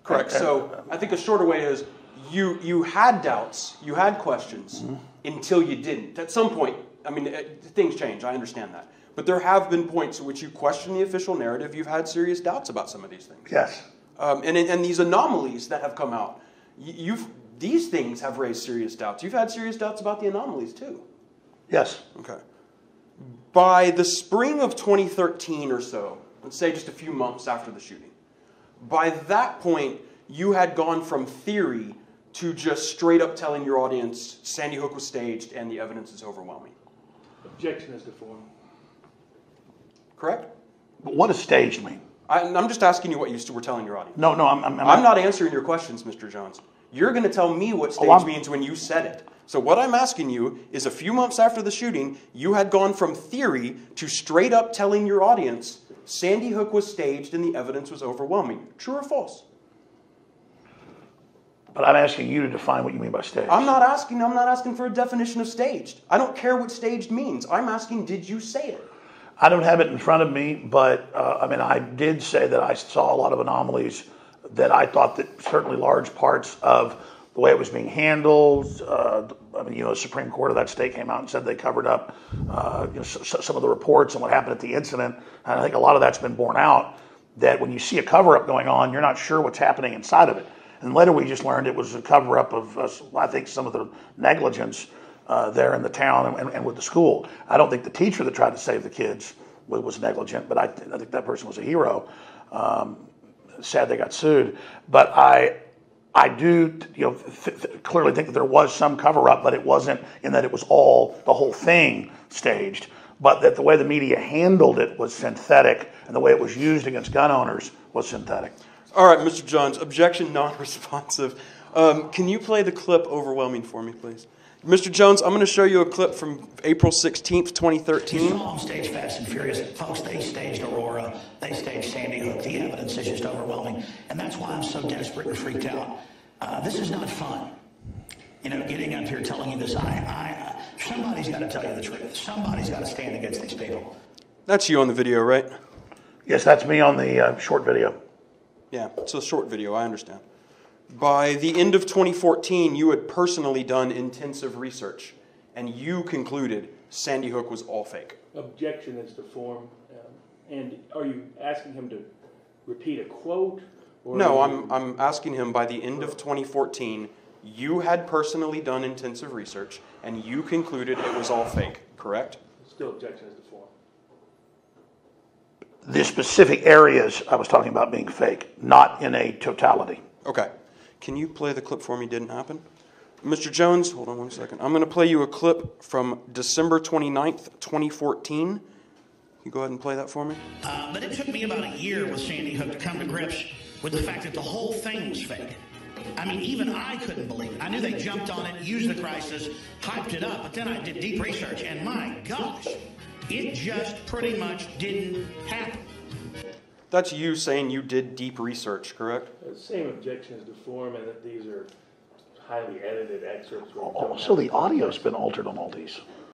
Correct. So I think a shorter way is you had doubts, you had questions until you didn't. At some point, I mean, things change. I understand that. But there have been points at which you question the official narrative. You've had serious doubts about some of these things. Yes. And these anomalies that have come out, these things have raised serious doubts. You've had serious doubts about the anomalies too. Yes. Okay. By the spring of 2013 or so, let's say just a few months after the shooting, by that point, you had gone from theory to just straight up telling your audience Sandy Hook was staged and the evidence is overwhelming. Objection is deformed. Correct? But what does staged mean? I'm just asking you what you were telling your audience. No, I'm not answering your questions, Mr. Jones. You're going to tell me what stage means when you said it. So what I'm asking you is a few months after the shooting, you had gone from theory to straight up telling your audience Sandy Hook was staged and the evidence was overwhelming. True or false? But I'm asking you to define what you mean by staged. I'm not asking for a definition of staged. I don't care what staged means. I'm asking, did you say it? I don't have it in front of me, but I mean, I did say that I saw a lot of anomalies, that I thought that certainly large parts of the way it was being handled, I mean, the Supreme Court of that state came out and said they covered up some of the reports and what happened at the incident. And I think a lot of that's been borne out, that when you see a cover-up going on, you're not sure what's happening inside of it. And later we just learned it was a cover-up of, I think, some of the negligence there in the town and with the school. I don't think the teacher that tried to save the kids was negligent, but I think that person was a hero. Sad they got sued. But I do clearly think that there was some cover-up, but it wasn't in that it was the whole thing staged, but that the way the media handled it was synthetic, and the way it was used against gun owners was synthetic. All right, Mr. Jones, objection non-responsive. Can you play the clip overwhelming for me, please? Mr. Jones, I'm going to show you a clip from April 16th, 2013. You saw them stage Fast and Furious. Folks, they staged Aurora. They staged Sandy Hook. The evidence is just overwhelming. And that's why I'm so desperate and freaked out. This is not fun. Getting up here telling you this. Somebody's got to tell you the truth. Somebody's got to stand against these people. That's you on the video, right? Yes, that's me on the short video. Yeah, it's a short video, I understand. By the end of 2014, you had personally done intensive research, and you concluded Sandy Hook was all fake. Objection is deformed. And are you asking him to repeat a quote? Or no, I'm asking him, by the end of 2014, you had personally done intensive research, and you concluded it was all fake, correct? Still, objection is deformed. The specific areas I was talking about being fake, not in a totality. Okay. Can you play the clip for me? Didn't happen? Mr. Jones, hold on one second. I'm going to play you a clip from December 29th, 2014. You go ahead and play that for me. But it took me about a year with Sandy Hook to come to grips with the fact that the whole thing was fake. I mean, even I couldn't believe it. I knew they jumped on it, used the crisis, hyped it up, but then I did deep research, and my gosh, it just pretty much didn't happen. That's you saying you did deep research, correct? The same objection is deformed, and that these are highly edited excerpts. So the audio's been altered on all these.